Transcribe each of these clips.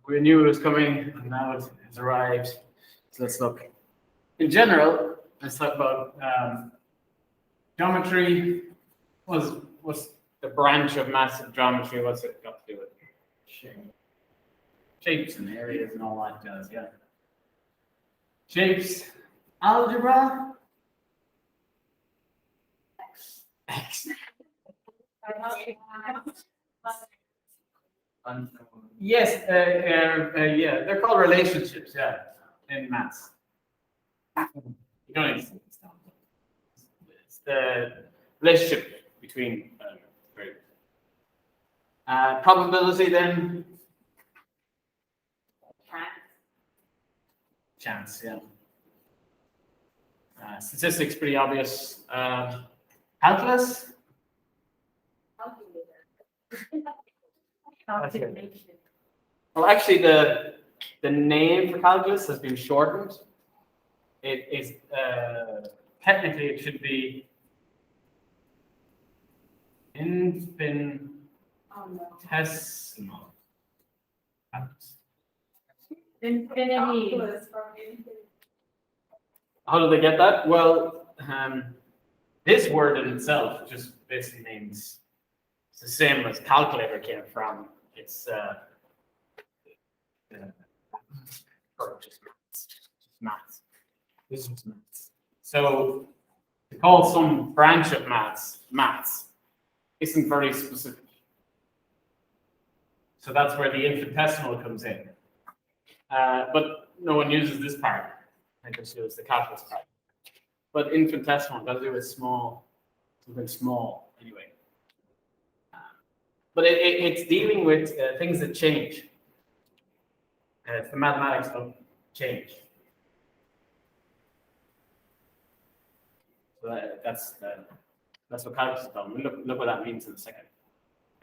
We knew it was coming, and now it has arrived. So let's look. In general, let's talk about geometry. What's the branch of massive geometry? What's it got to do with shapes and areas and all that does? Yeah. Shapes, algebra. X. Yes, yeah, they're called relationships, yeah, in maths. You don't need to see this down. It's the relationship between variables. Probability then? Chance, yeah. Statistics, pretty obvious. Calculus? Well, actually, the name for calculus has been shortened. It is technically it should be infinitesimal. Infinity. How do they get that? Well, this word in itself just basically means it's the same as calculator came from. It's just maths. This is just maths. So to call some branch of maths isn't very specific. So that's where the infinitesimal comes in. But no one uses this part. I just use the calculus part. But infinitesimal got to do with small, something small anyway. But it's dealing with things that change. It's the mathematics of change. So that's what calculus is about. We'll look what that means in a second.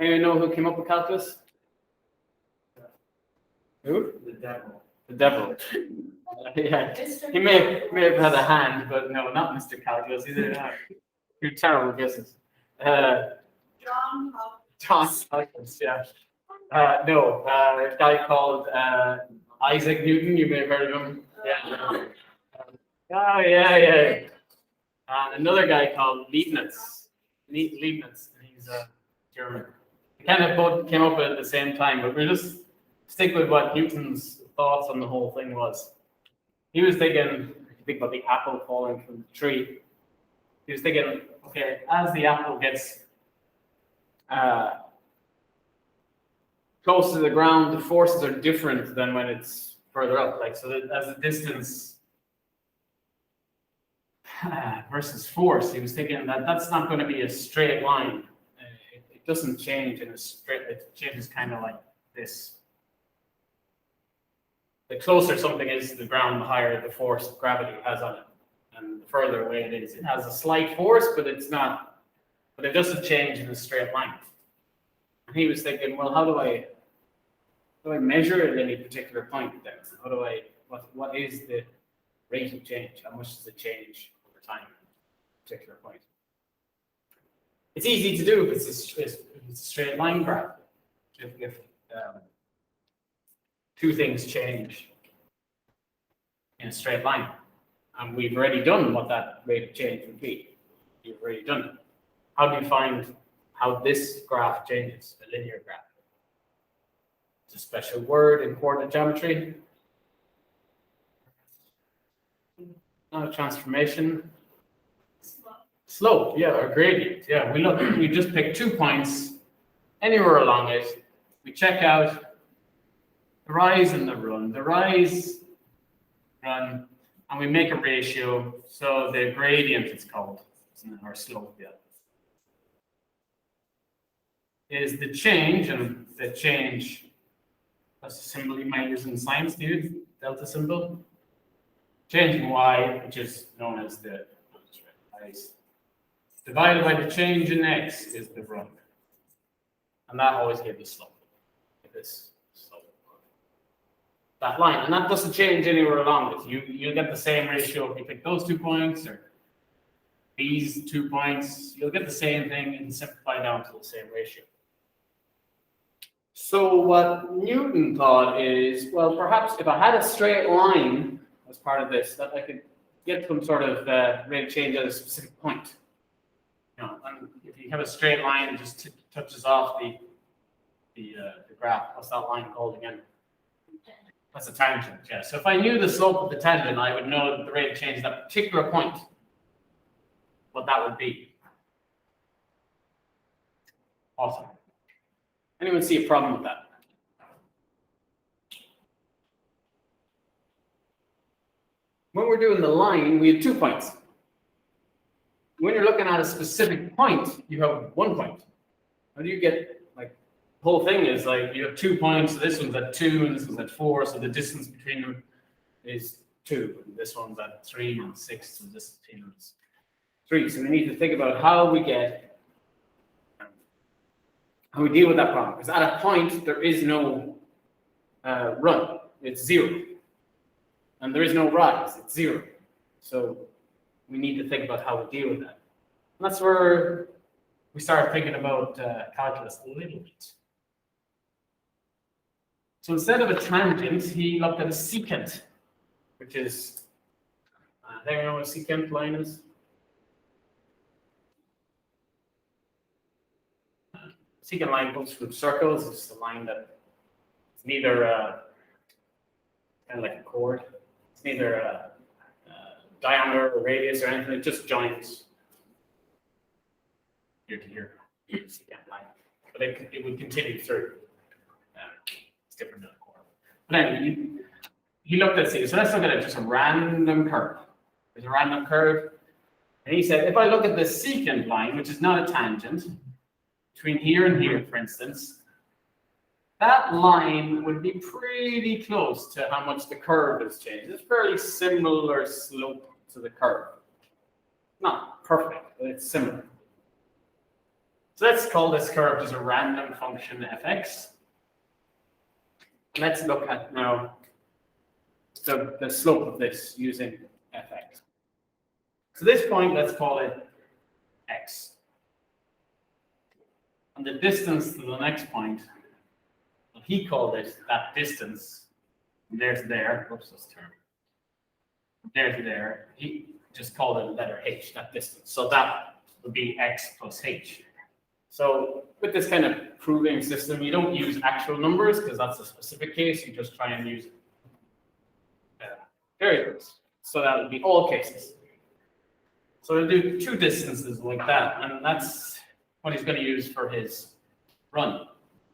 Anyone know who came up with calculus? Who? The devil. The devil. Yeah, he may have had a hand, but no, not Mr. Calculus. He didn't have two terrible guesses. John Calculus, yeah. No, a guy called Isaac Newton. You may have heard of him. Yeah. Oh, yeah. And another guy called Leibniz. Leibniz. He's German. They kind of both came up at the same time, but we'll just stick with what Newton's thoughts on the whole thing was. He was thinking, if you think about the apple falling from the tree, he was thinking, okay, as the apple gets close to the ground, the forces are different than when it's further up. Like, so that as the distance versus force, he was thinking that that's not going to be a straight line. It doesn't change in a straight, it changes kind of like this. The closer something is to the ground, the higher the force of gravity has on it. And the further away it is, it has a slight force, but it doesn't change in a straight line. And he was thinking, well, how do I measure at any particular point then? What is the rate of change? How much does it change over time at a particular point? It's easy to do if it's a straight line graph. If two things change in a straight line. And we've already done what that rate of change would be. You've already done it. How do you find how this graph changes, a linear graph? It's a special word in coordinate geometry. Not a transformation. Slope, yeah, or gradient. Yeah, we just pick 2 points anywhere along it. We check out the rise and the run. The rise, run, and we make a ratio. So the gradient, it's called, or slope, yeah, is the change, and the change, that's a symbol you might use in science, dude, delta symbol. Change in y, which is known as the rise, divided by the change in x is the run. And that always gives the slope. This slope. That line. And that doesn't change anywhere along it. You'll get the same ratio if you pick those 2 points or these 2 points. You'll get the same thing and simplify down to the same ratio. So what Newton thought is, well, perhaps if I had a straight line as part of this, that I could get some sort of rate of change at a specific point. You know, and if you have a straight line, it just touches off the graph. What's that line called again? That's a tangent, yeah. So if I knew the slope of the tangent, I would know that the rate of change at that particular point, what that would be. Awesome. Anyone see a problem with that? When we're doing the line, we have 2 points. When you're looking at a specific point, you have 1 point. How do you get, like, the whole thing is like you have 2 points, so this one's at 2 and this one's at 4, so the distance between them is 2. And this one's at 3 and 6, so this between them is 3. So we need to think about how we deal with that problem. Because at a point, there is no run, it's 0. And there is no rise, it's 0. So we need to think about how we deal with that. And that's where we start thinking about calculus a little bit. So instead of a tangent, he looked at a secant, which is, do you know what a secant line is? Secant line goes through circles. It's a line that is neither kind of like a chord. It's neither diameter or radius or anything. It just joins here to here. Secant line, but it would continue through. It's different than a chord. But anyway, he looked at it. So let's look at it. Just a random curve. There's a random curve, and he said, if I look at the secant line, which is not a tangent, between here and here, for instance, that line would be pretty close to how much the curve has changed. It's fairly similar slope to the curve. Not perfect, but it's similar. So let's call this curve just a random function fx. Let's look at now the slope of this using fx. So this point, let's call it x. And the distance to the next point, well, he called it that distance. There's there. Whoops, this term. There to there. He just called it a letter h, that distance. So that would be x plus h. So with this kind of proving system, you don't use actual numbers because that's a specific case. You just try and use variables. So that would be all cases. So we'll do 2 distances like that, and that's what he's going to use for his run. And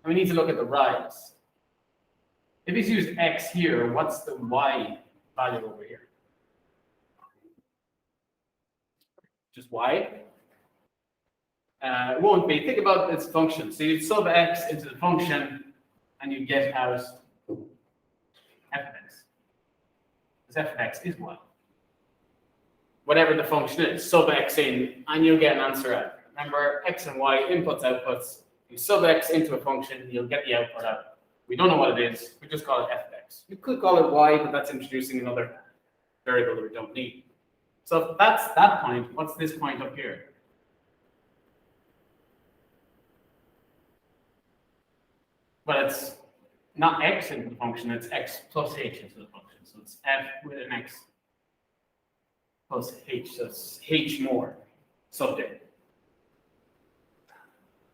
we need to look at the rise. If he's used x here, what's the y value over here? Just y? It won't be. Think about its function. So you sub x into the function, and you get out f of x. Because f of x is y. Whatever the function is, sub x in, and you'll get an answer out. Remember, x and y, inputs, outputs. You sub x into a function, you'll get the output out. We don't know what it is. We just call it f of x. You could call it y, but that's introducing another variable that we don't need. So if that's that point, what's this point up here? Well, it's not x into the function, it's x plus h into the function. So it's f with an x plus h, so it's h more subbed in.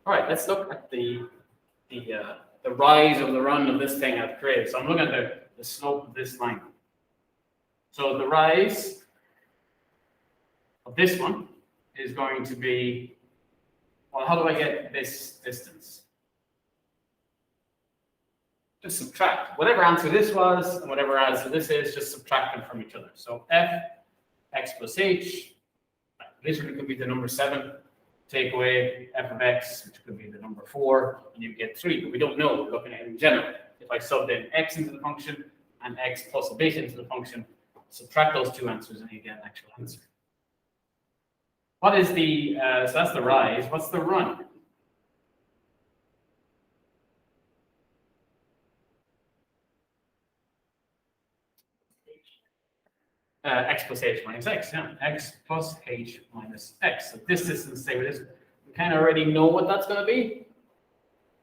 All right, let's look at the rise of the run of this thing I've created. So I'm looking at the slope of this line. So the rise of this one is going to be, well, how do I get this distance? Just subtract. Whatever answer this was and whatever answer this is, just subtract them from each other. So f x plus h, literally could be the number 7. Take away f of x, which could be the number 4, and you get 3. But we don't know. We're looking at it in general. If I subbed in x into the function and x plus a bit into the function, subtract those 2 answers and you get an actual answer. What is the, so that's the rise. What's the run? X plus h minus x, yeah. X plus h minus x. So this distance, say with this, we kind of already know what that's going to be.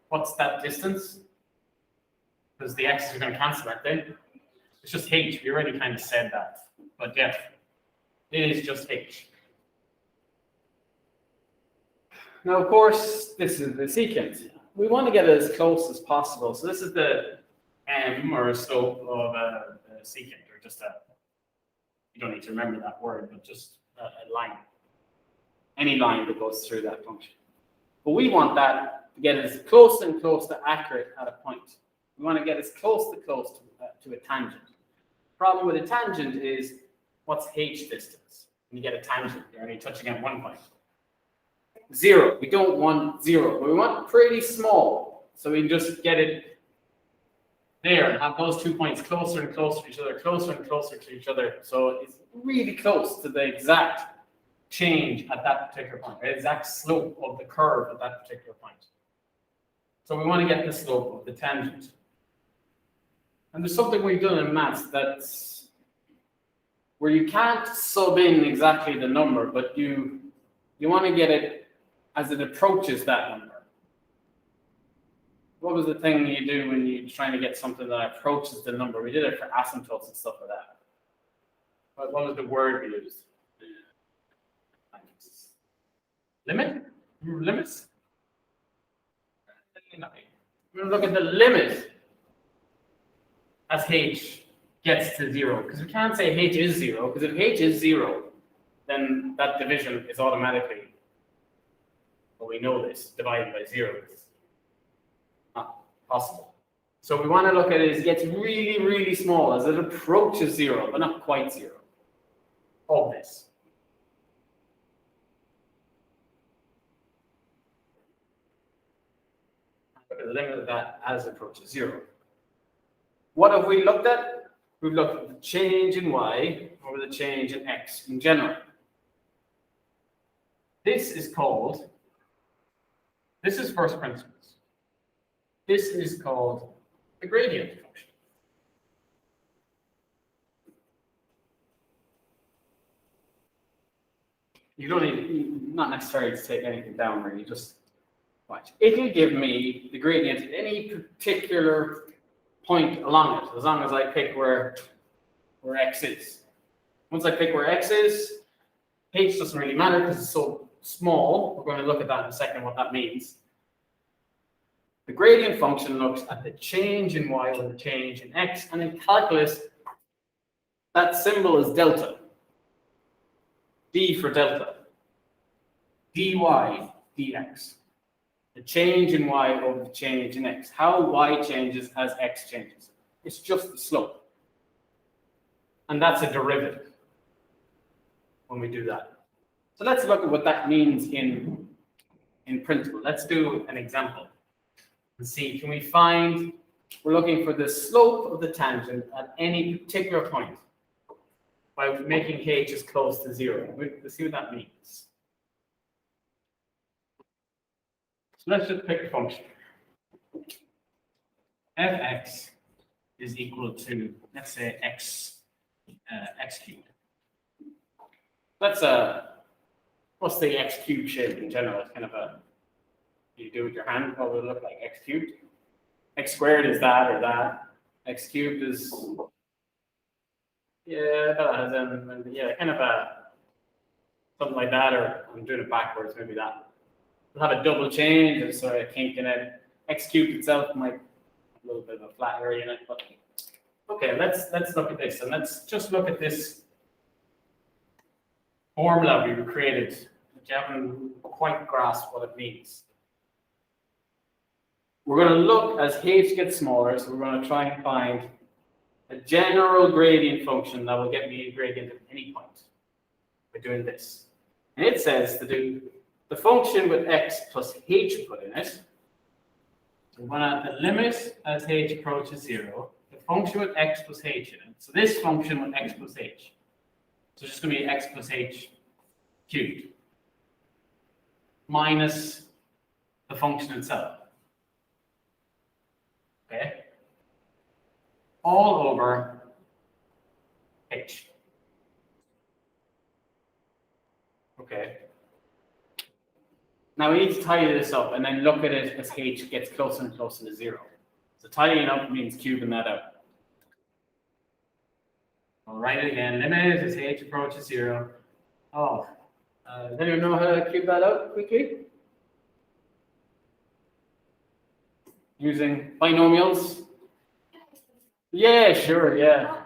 What's that distance? because the x's are going to cancel, aren't they? It's just h. We already kind of said that, but yeah, it is just h. Now, of course, this is the secant. We want to get it as close as possible. So this is the m, or slope of a secant, or just a, you don't need to remember that word, but just a line. Any line that goes through that function. But we want that to get as close and close to accurate at a point. We want to get as close to a tangent. Problem with a tangent is, what's h distance? When you get a tangent, you're only touching at one point. 0. We don't want 0, but we want pretty small. So we just get it there and have those 2 points closer and closer to each other, closer and closer to each other. So it's really close to the exact change at that particular point, the exact slope of the curve at that particular point. So we want to get the slope of the tangent. And there's something we've done in maths that's where you can't sub in exactly the number, but you want to get it as it approaches that number. What was the thing you do when you're trying to get something that approaches the number? We did it for asymptotes and stuff like that. What was the word we used? Limit? Limits? We're going to look at the limit as h gets to 0. Because we can't say h is 0, because if h is 0, then that division is automatically, well, we know this, divided by 0 is not possible. So we want to look at it as it gets really, really small, as it approaches 0, but not quite 0. Of this. Look at the limit of that as it approaches 0. What have we looked at? We've looked at the change in y over the change in x in general. This is called, this is first principles. This is called the gradient function. You don't need, not necessarily to take anything down where you just watch. It'll give me the gradient at any particular point along it, as long as I pick where x is. Once I pick where x is, h doesn't really matter because it's so small. We're going to look at that in a second, what that means. The gradient function looks at the change in y over the change in x, and in calculus, that symbol is delta. D for delta. dy dx. The change in y over the change in x. How y changes as x changes. It's just the slope. And that's a derivative when we do that. So let's look at what that means in principle. Let's do an example and see, can we find, we're looking for the slope of the tangent at any particular point by making h as close to 0. Let's see what that means. So let's just pick a function. Fx is equal to, let's say, x cubed. That's what's the x cubed shape in general? It's kind of a, you do with your hand, what would it look like? X cubed. X squared is that or that. X cubed is, yeah, kind of a, something like that, or I'm doing it backwards, maybe that. We'll have a double change, there's sort of a kink in it. X cubed itself might have a little bit of a flat area in it, but okay, let's look at this, and let's just look at this formula we created, which you haven't quite grasped what it means. We're going to look as h gets smaller, so we're going to try and find a general gradient function that will get me a gradient at any point by doing this. And it says to do the function with x plus h put in it. So we're going to the limit as h approaches 0, the function with x plus h in it. So this function with x plus h. So it's just going to be x plus h cubed minus the function itself. Okay? All over h. Okay. Now we need to tidy this up and then look at it as h gets closer and closer to 0. So tidying up means cubing that out. I'll write it again. Limit as h approaches 0. Oh, does anyone know how to cube that out quickly? Using binomials? Yeah, sure, yeah.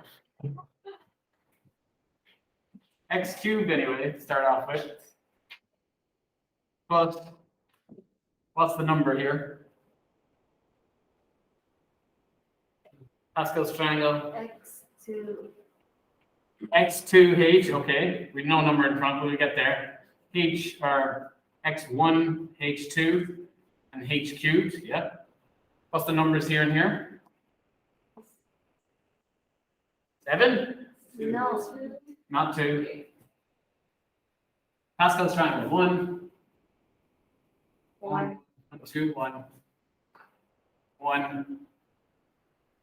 X cubed anyway, to start off with. Plus, what's the number here? Pascal's triangle. X2. X2H, okay. With no number in front, we'll get there. H are X1, H2, and H cubed, yeah. What's the numbers here and here? 7? No. Not 2. Pascal's triangle. 1. 1. 2, 1. 1.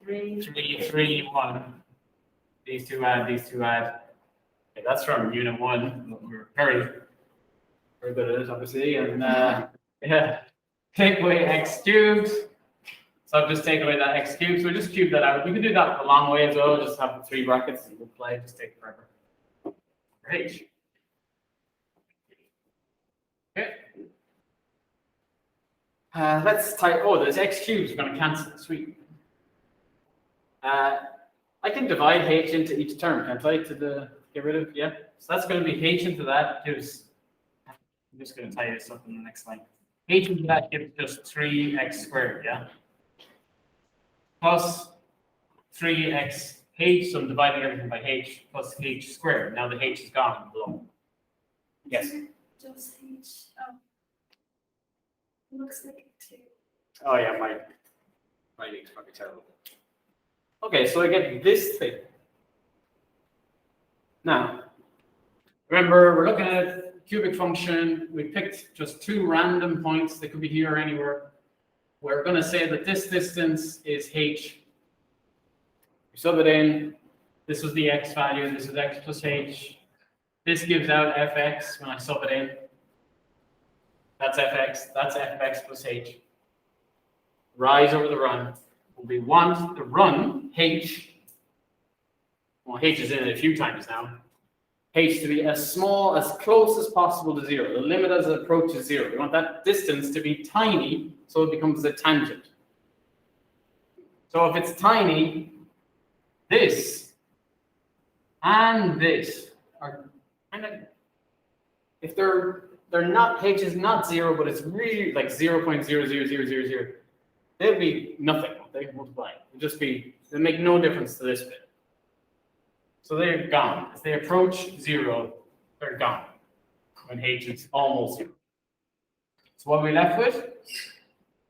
3. 3, 3, 1. These two add, these two add. Okay, that's from unit 1. We're very good at it, obviously. And yeah, take away x cubed. So I've just taken away that x cubed. So we just cube that out. You can do that the long way as well. Just have the 3 brackets and we'll play. Just take forever. Great. Okay. Let's type. Oh, there's x cubed. We're going to cancel. Sweet. I can divide h into each term, can't I? Get rid of, yeah. So that's going to be h into that gives. I'm just going to tie this up in the next line. H into that gives just 3x squared, yeah. Plus 3x h. So I'm dividing everything by h plus h squared. Now the h is gone below. Yes. Just H. Oh. Looks like 2. Oh yeah, my writing's probably terrible. Okay, so I get this thing. Now, remember, we're looking at a cubic function. We picked just 2 random points. They could be here or anywhere. We're going to say that this distance is h. We sub it in. This was the x value. This is x plus h. This gives out fx when I sub it in. That's fx. That's fx plus h. Rise over the run. We want the run, h, well, h is in it a few times now, h to be as small, as close as possible to 0. The limit as it approaches 0. We want that distance to be tiny, so it becomes a tangent. So if it's tiny, this and this are kind of, if they're not, h is not 0, but it's really like 0.00000, they'll be nothing. They multiply. It'll just be, they'll make no difference to this bit. So they're gone. As they approach 0, they're gone. When h is almost 0. So what are we left with?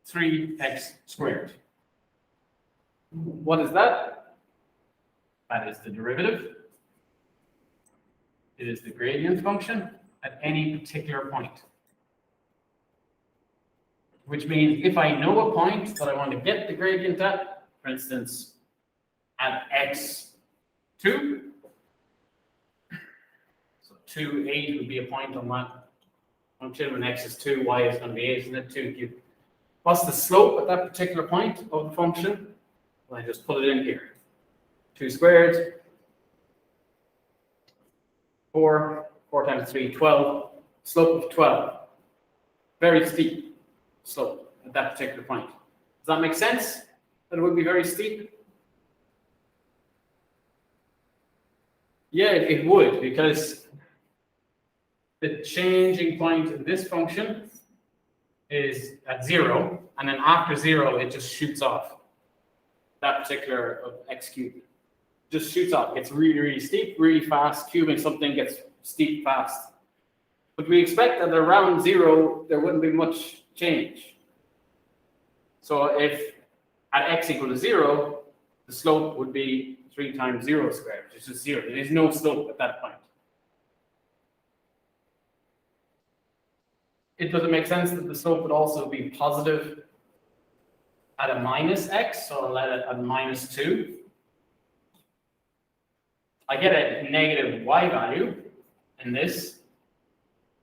3x squared. What is that? That is the derivative. It is the gradient function at any particular point. Which means if I know a point that I want to get the gradient at, for instance, at x2, so 2, 8 would be a point on that function. When x is 2, y is going to be 8, isn't it? 2 cubed. What's the slope at that particular point of the function? Well, I just put it in here. 2 squared, 4 times 3, 12. Slope of 12. Very steep slope at that particular point. Does that make sense? That it would be very steep? Yeah, it would, because the changing point in this function is at 0, and then after 0, it just shoots off. That particular of x cubed just shoots off. It's really, really steep, really fast. Cubing something gets steep fast. But we expect that around 0, there wouldn't be much change. So if at x equal to 0, the slope would be 3 times 0 squared, which is just 0. There is no slope at that point. It doesn't make sense that the slope would also be positive at a minus x, so I'll let it at minus 2. I get a negative y value in this,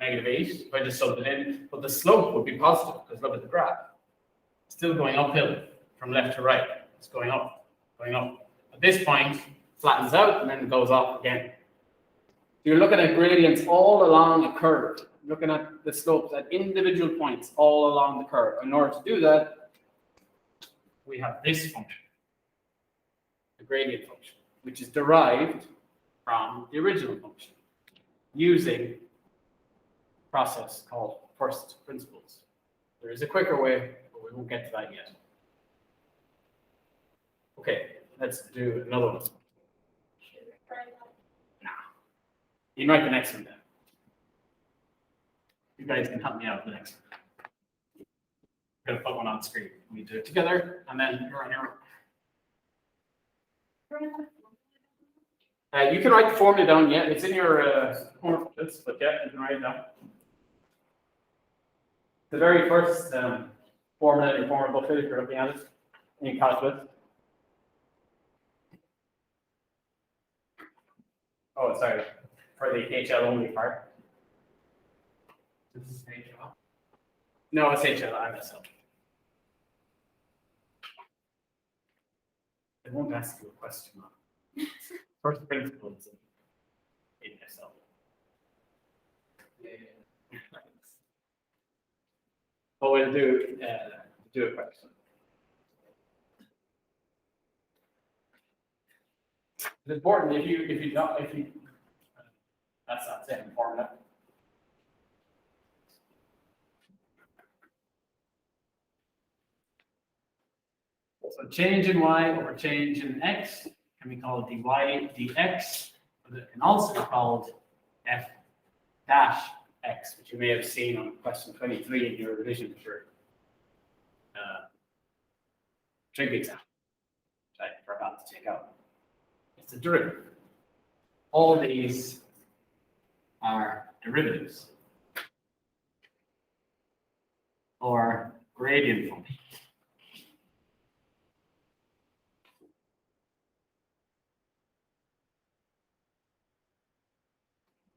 negative 8, if I just sub it in, but the slope would be positive, because look at the graph. Still going uphill from left to right. It's going up, going up. At this point, flattens out and then goes up again. You're looking at gradients all along a curve, looking at the slopes at individual points all along the curve. In order to do that, we have this function, the gradient function, which is derived from the original function using a process called first principles. There is a quicker way, but we won't get to that yet. Okay, let's do another one. You can write the next one down. You guys can help me out with the next one. I'm going to put one on the screen. We do it together, and then you're on your own. You can write the formula down, yeah. It's in your corner list, but yeah, you can write it down. The very first formula in your formula booklet, if you're looking at it, in calculus. Oh, sorry. For the HL only part. This is HL. No, it's HL. I messed up. I won't ask you a question on first principles in SL. But we'll do a question. It's important if you that's not the same formula. So change in y over change in x can be called dy dx, but it can also be called f dash x, which you may have seen on question 23 in your revision for trig exam, which I forgot to take out. It's a derivative. All these are derivatives or gradient functions.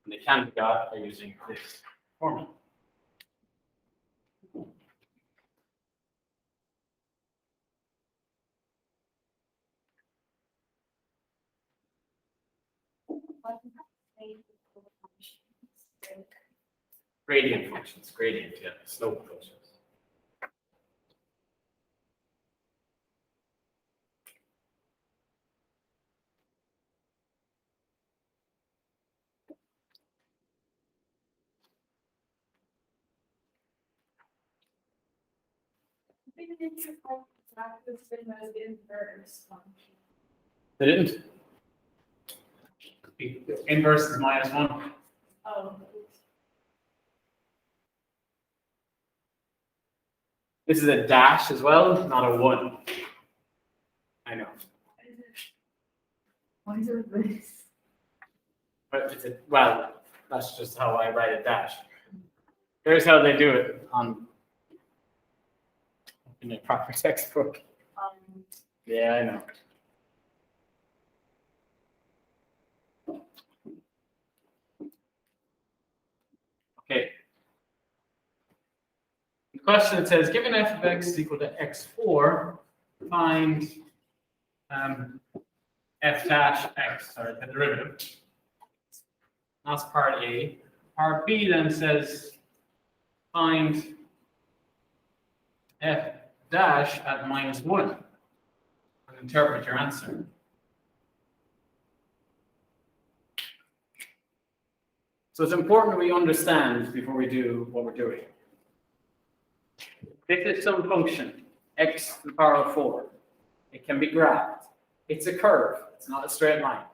And they can be got by using this formula. Gradient functions, gradient, yeah, slope functions. They didn't. Inverse is -1. Oh. This is a dash as well, not a 1. I know. Why is it this? But it's well, that's just how I write a dash. Here's how they do it in a proper textbook. Yeah, I know. Okay. The question, it says, given f of x is equal to x4, find f dash x, sorry, the derivative. That's part A. Part B then says, find f dash at -1 and interpret your answer. So it's important we understand before we do what we're doing. This is some function, x to the power of 4. It can be graphed. It's a curve. It's not a straight line.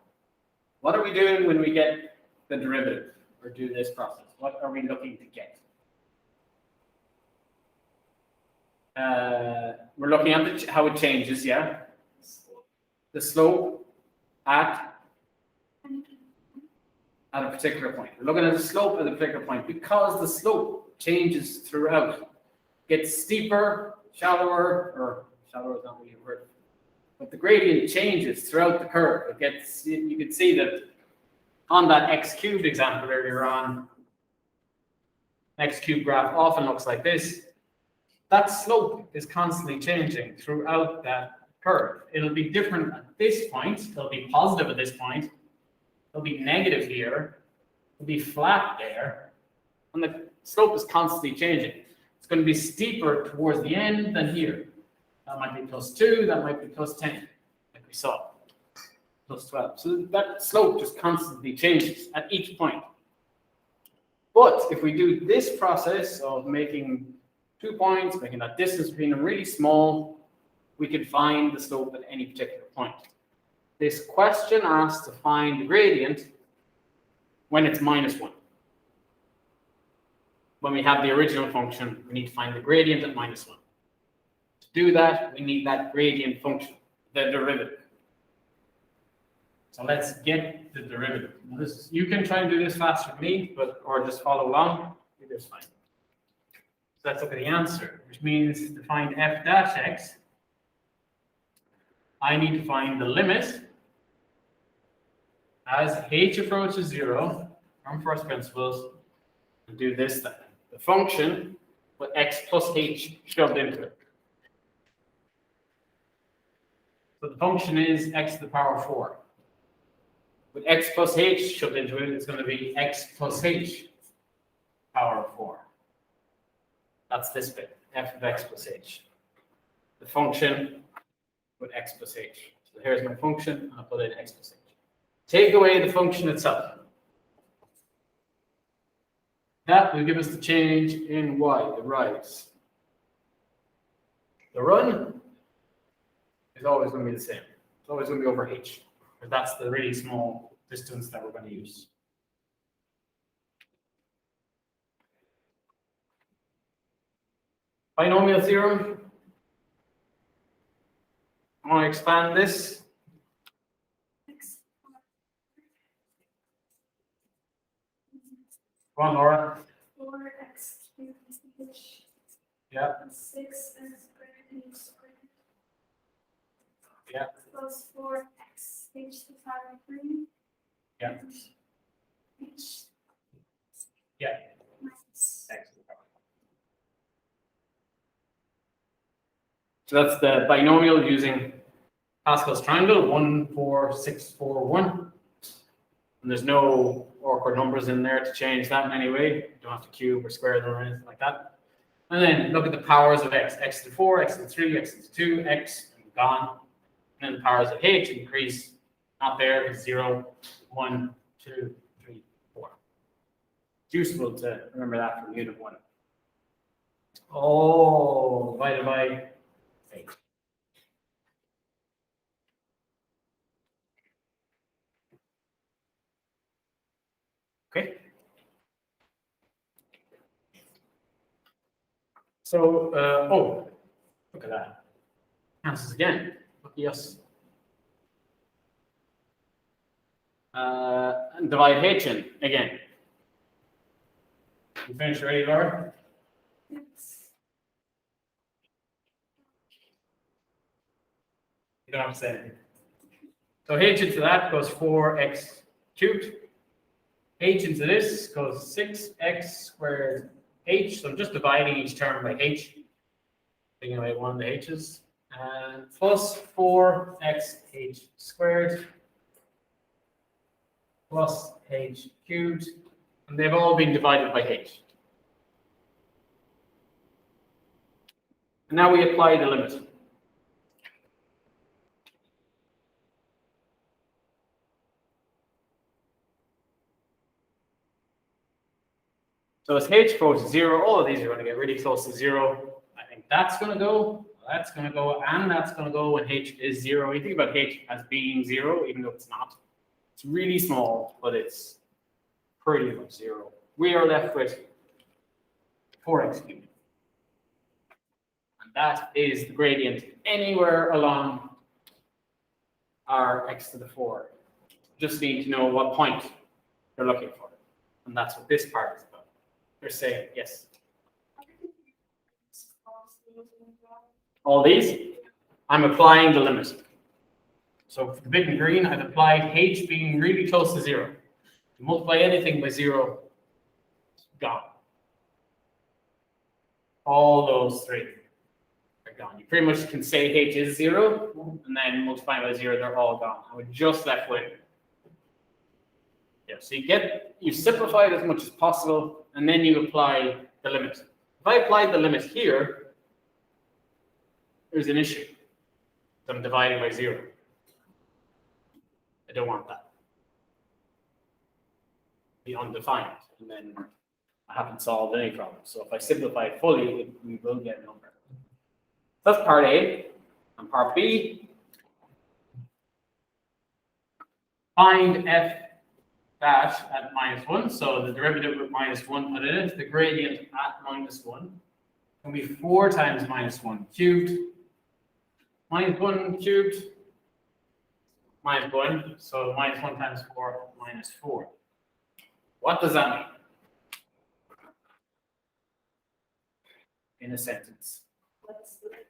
What are we doing when we get the derivative or do this process? What are we looking to get? We're looking at how it changes, yeah? The slope at a particular point. We're looking at the slope at a particular point because the slope changes throughout. Gets steeper, shallower, or shallower is not really a word, but the gradient changes throughout the curve. It gets, you can see that on that x cubed example earlier on, x cubed graph often looks like this. That slope is constantly changing throughout that curve. It'll be different at this point. It'll be positive at this point. It'll be negative here. It'll be flat there. And the slope is constantly changing. It's going to be steeper towards the end than here. That might be +2, that might be +10, like we saw. +12. So that slope just constantly changes at each point. But if we do this process of making 2 points, making that distance between them really small, we can find the slope at any particular point. This question asks to find the gradient when it's -1. When we have the original function, we need to find the gradient at -1. To do that, we need that gradient function, the derivative. So let's get the derivative. Now you can try and do this faster than me, or just follow along. Do this fine. So let's look at the answer, which means to find f dash x, I need to find the limit as h approaches 0 from first principles, and do this then. The function with x plus h shoved into it. So the function is x to the power 4. With x plus h shoved into it, it's going to be x plus h power 4. That's this bit, f of x plus h. The function with x plus h. So here's my function, and I'll put in x plus h. Take away the function itself. That will give us the change in y, the rise. The run is always going to be the same. It's always going to be over h. But that's the really small distance that we're going to use. Binomial theorem. I want to expand this. Go on, Laura. 4x cubed h. Yeah. 6x squared h squared. Yeah. Plus 4x h to the power 3. Yeah. H. Yeah. Minus. X to the power. So that's the binomial using Pascal's triangle, 1, 4, 6, 4, 1. And there's no awkward numbers in there to change that in any way. You don't have to cube or square them or anything like that. And then look at the powers of x. X to the 4, x to the 3, x to the 2, x, and gone. And then the powers of h increase. Not there, it's 0, 1, 2, 3, 4. It's useful to remember that from unit 1. Oh, divided by 8. Okay. So, oh, look at that. Answers again. Lucky us. And divide h in again. You finished already, Laura? Yes. You don't have to say anything. So h into that goes 4x cubed. H into this goes 6x squared h. So I'm just dividing each term by h. Taking away one of the h's. And plus 4x h squared plus h cubed. And they've all been divided by h. And now we apply the limit. So as h approaches 0, all of these are going to get really close to 0. I think that's going to go, that's going to go, and that's going to go when h is 0. You think about h as being 0, even though it's not. It's really small, but it's pretty much 0. We are left with 4x cubed. And that is the gradient anywhere along our x to the 4. Just need to know what point you're looking for. And that's what this part is about. They're saying, yes. All these, I'm applying the limit. So for the big and green, I've applied h being really close to 0. To multiply anything by 0, it's gone. All those three are gone. You pretty much can say h is 0, and then multiplying by 0, they're all gone. And we're just left with, yeah, so you simplify it as much as possible, and then you apply the limit. If I apply the limit here, there's an issue. So I'm dividing by 0. I don't want that. Be undefined, and then I haven't solved any problem. So if I simplify it fully, we will get a number. That's part A. And part B, find f dash at -1. So the derivative with -1 put in it. The gradient at -1 can be 4 times -1 cubed. -1 cubed -1. So -1 times 4 -4. What does that mean? In a sentence. What's the gradient?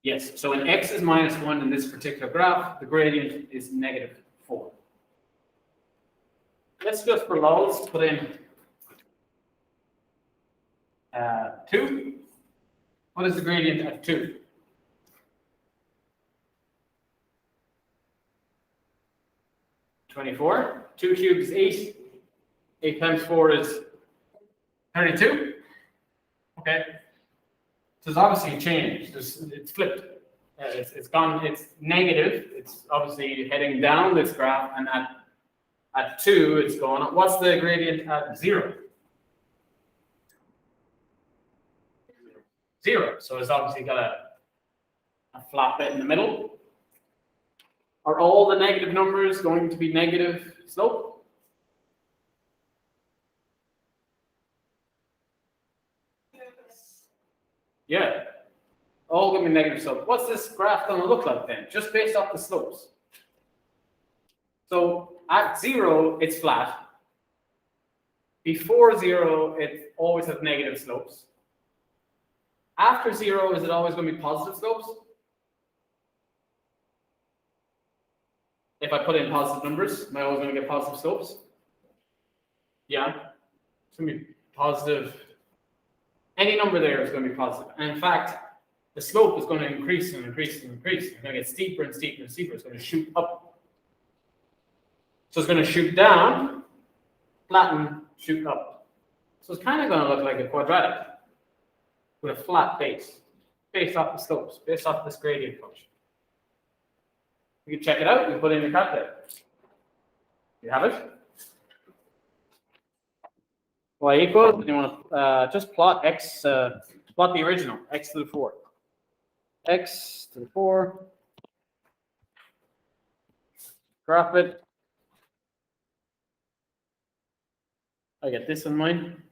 Yes, so when x is -1 in this particular graph, the gradient is -4. Let's just for lols put in 2. What is the gradient at 2? (24). 2 cubed is 8. 8 times 4 is 32. Okay. So there's obviously a change. It's flipped. It's gone. It's negative. It's obviously heading down this graph, and at 2, it's going up. What's the gradient at 0? 0. So it's obviously got a flat bit in the middle. Are all the negative numbers going to be negative slope? Yeah, all going to be negative slope. What's this graph going to look like then, just based off the slopes? So at 0, it's flat. Before 0, it always has negative slopes. After 0, is it always going to be positive slopes? If I put in positive numbers, am I always going to get positive slopes? Yeah, it's going to be positive. Any number there is going to be positive. And in fact, the slope is going to increase and increase and increase. It's going to get steeper and steeper and steeper. It's going to shoot up. So it's going to shoot down, flatten, shoot up. So it's kind of going to look like a quadratic with a flat base, based off the slopes, based off this gradient function. You can check it out. You can put it in your calculator. You have it? Y equals, you want to just plot x, plot the original, x to the 4. X to the 4. Graph it. I get this in mind.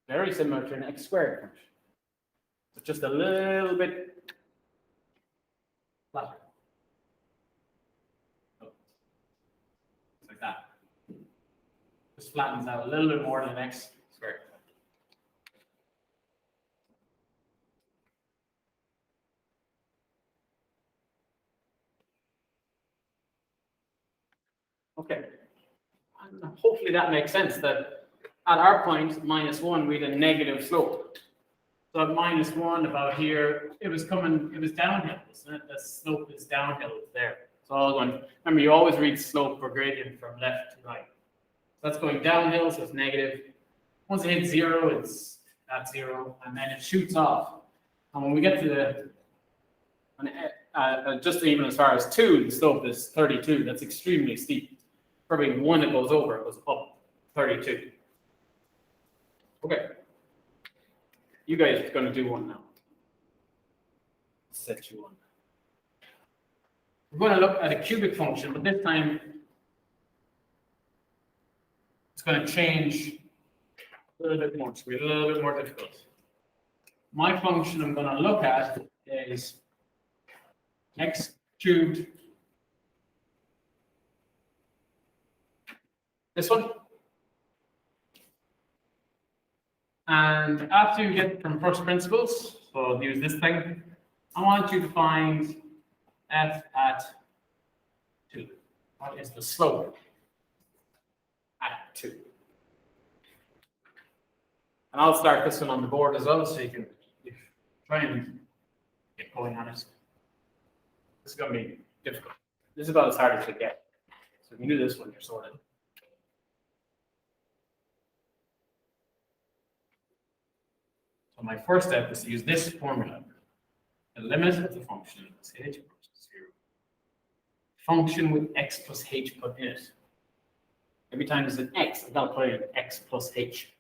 Very similar to an x squared function. It's just a little bit flatter. Oh. Like that. Just flattens out a little bit more than x squared. Okay. And hopefully that makes sense that at our point, -1, we had a negative slope. So at -1 about here, it was downhill, isn't it? The slope is downhill there. So all going, remember you always read slope or gradient from left to right. So that's going downhill, so it's negative. Once it hits 0, it's at 0, and then it shoots off. And when we get to just even as far as 2, the slope is 32. That's extremely steep. Probably 1 it goes over, it goes up 32. Okay. You guys are going to do one now. Set you one. We're going to look at a cubic function, but this time it's going to change a little bit more. It's going to be a little bit more difficult. My function I'm going to look at is x cubed. This one. And after you get from first principles, so I'll use this thing, I want you to find f at 2. What is the slope at 2? And I'll start this one on the board as well, so you can try and get going on it. This is going to be difficult. This is about as hard as it gets. So if you do this one, you're sorted. So my first step is to use this formula. The limit of the function is h approaches 0. Function with x plus h put in it. Every time there's an x, I've got to put in x plus h.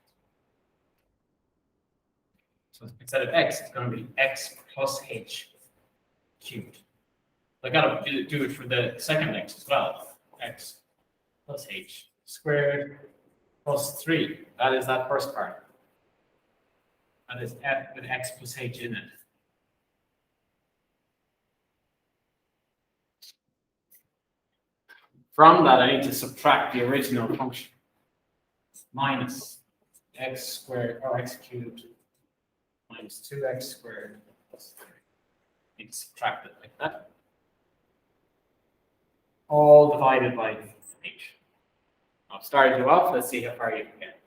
So instead of x, it's going to be x plus h cubed. I got to do it for the second x as well. X plus h squared plus 3. That is that first part. That is f with x plus h in it. From that, I need to subtract the original function. Minus x squared, or x cubed, minus 2x squared plus 3. Need to subtract it like that. All divided by h. I've started you off. Let's see how far you can get.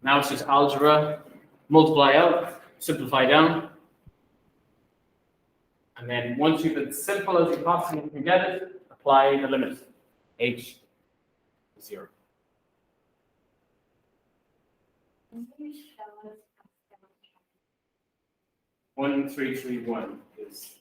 Now it's just algebra. Multiply out, simplify down. And then once you've been simple as you possibly can get it, apply the limit. H 0. Can you show us? 1331 is